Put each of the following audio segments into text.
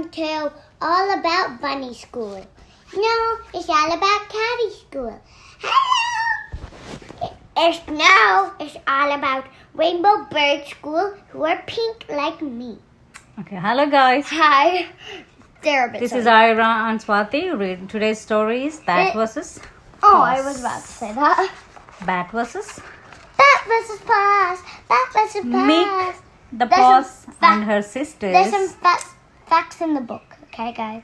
come to All About Bunny School. No, it's all about Catty School. Hello! It's all about Rainbow Bird School who are pink like me. Okay, hello guys. Hi. This is Ira and Swati. Read today's stories. Bat versus Oh, I was about to say that. Bat versus Bat versus Paws. Bat versus Paws. Mick, the Paws and her sisters. There's some facts in the book. Okay, guys.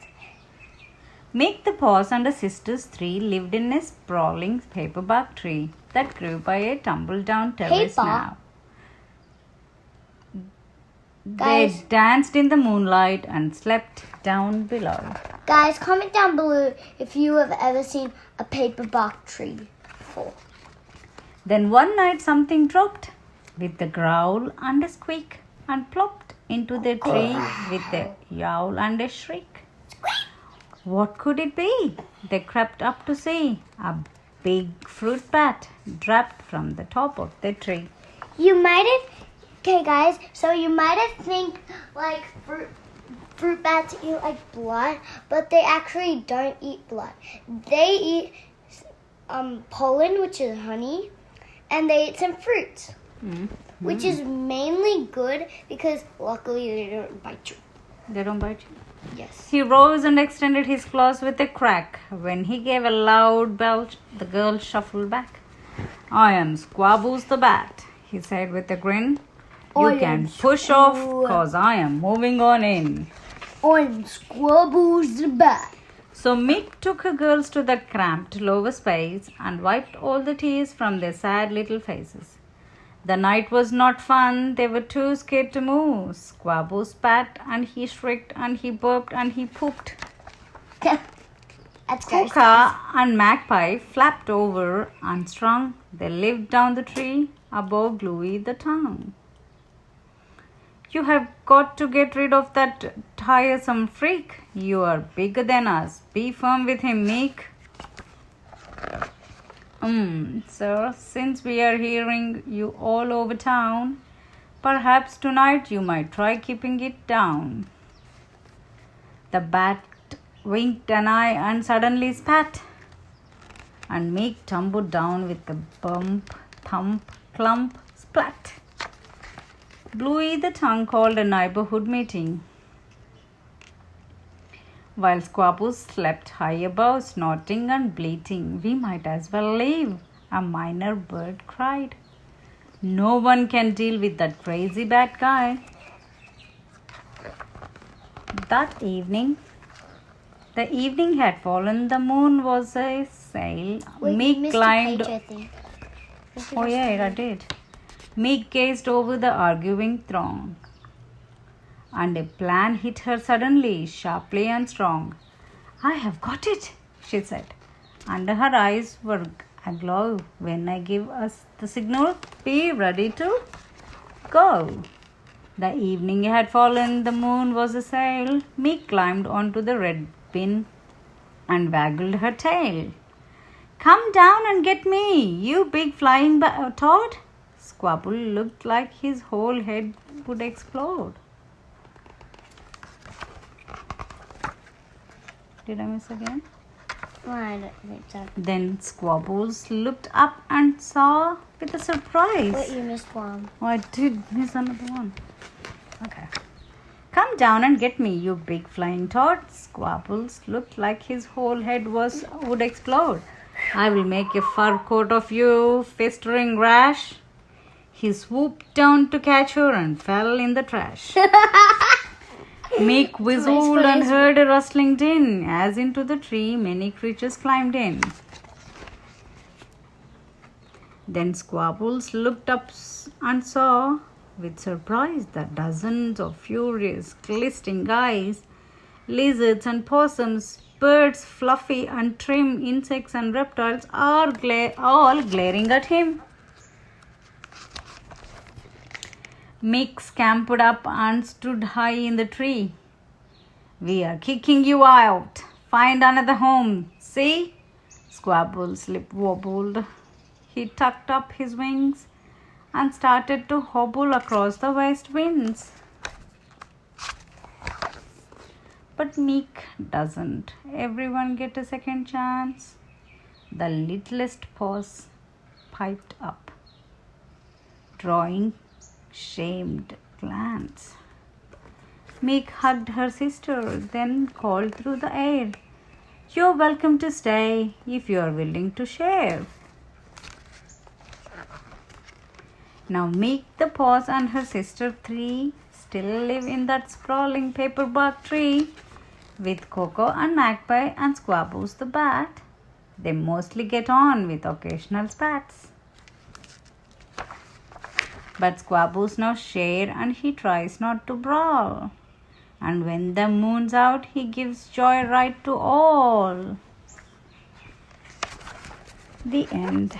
Mick, the Paws and her sisters 3 lived in a sprawling paperbark tree that grew by a tumble-down terrace now. They danced in the moonlight and slept down below. Guys, comment down below if you have ever seen a paperbark tree before. Then one night something dropped with a growl and a squeak and plopped into the tree with a yowl and a shriek. What could it be? They crept up to see. A big fruit bat dropped from the top of the tree. Okay, guys, so you might have think like fruit bats eat like blood, but they actually don't eat blood. They eat pollen, which is honey, and they eat some fruits, which is mainly good because luckily they don't bite you. They don't bite you? Yes. He rose and extended his claws with a crack. When he gave a loud belch, the girl shuffled back. I am Squabbles the Bat, he said with a grin. You can push off, cause I am moving on in. I'm Squabbles the Bat. So Mick took her girls to the cramped lower space and wiped all the tears from their sad little faces. The night was not fun. They were too scared to move. Squabbles spat and he shrieked and he burped and he pooped. Coca and Magpie flapped over unstrung. They lived down the tree above Bluey the tongue. You have got to get rid of that tiresome freak. You are bigger than us. Be firm with him, Mick. Sir, since we are hearing you all over town, perhaps tonight you might try keeping it down. The bat winked an eye and suddenly spat, and Mick tumbled down with a bump, thump, clump, splat. Bluey the tongue called a neighborhood meeting. While Squabbles slept high above, snorting and bleating. We might as well leave, a minor bird cried. No one can deal with that crazy bat guy. That evening, the evening had fallen. The moon was a sail. Mick climbed. Oh yeah, I did. Mick gazed over the arguing throng. And a plan hit her suddenly, sharply and strong. I have got it, she said. And her eyes were aglow. When I give us the signal, be ready to go. The evening had fallen, the moon was a sail. Mick climbed onto the red pin and waggled her tail. Come down and get me, you big flying toad. Squabble looked like his whole head would explode. Did I miss again? No, I don't think so. Then Squabbles looked up and saw with a surprise. Wait, you missed one. Oh, I did miss another one. Okay. Come down and get me, you big flying toad. Squabbles looked like his whole head would explode. I will make a fur coat of you, festering rash. He swooped down to catch her and fell in the trash. Mick whistled and heard a rustling din. As into the tree many creatures climbed in. Then Squabbles looked up and saw with surprise that dozens of furious, glistening eyes, lizards and possums, birds, fluffy and trim, insects and reptiles are all glaring at him. Mick scampered up and stood high in the tree. We are kicking you out. Find another home. See? Squabbles lip wobbled. He tucked up his wings and started to hobble across the west winds. But Meek doesn't. Everyone get a second chance. The littlest paws piped up, drawing shamed glance. Meek hugged her sister, then called through the air, "You're welcome to stay if you're willing to share." Now Meek the Paws and her sister 3 still live in that sprawling paperbark tree with Coco and Magpie and Squabbles the Bat. They mostly get on with occasional spats. But Squabbles now share and he tries not to brawl. And when the moon's out, he gives joy right to all. The end.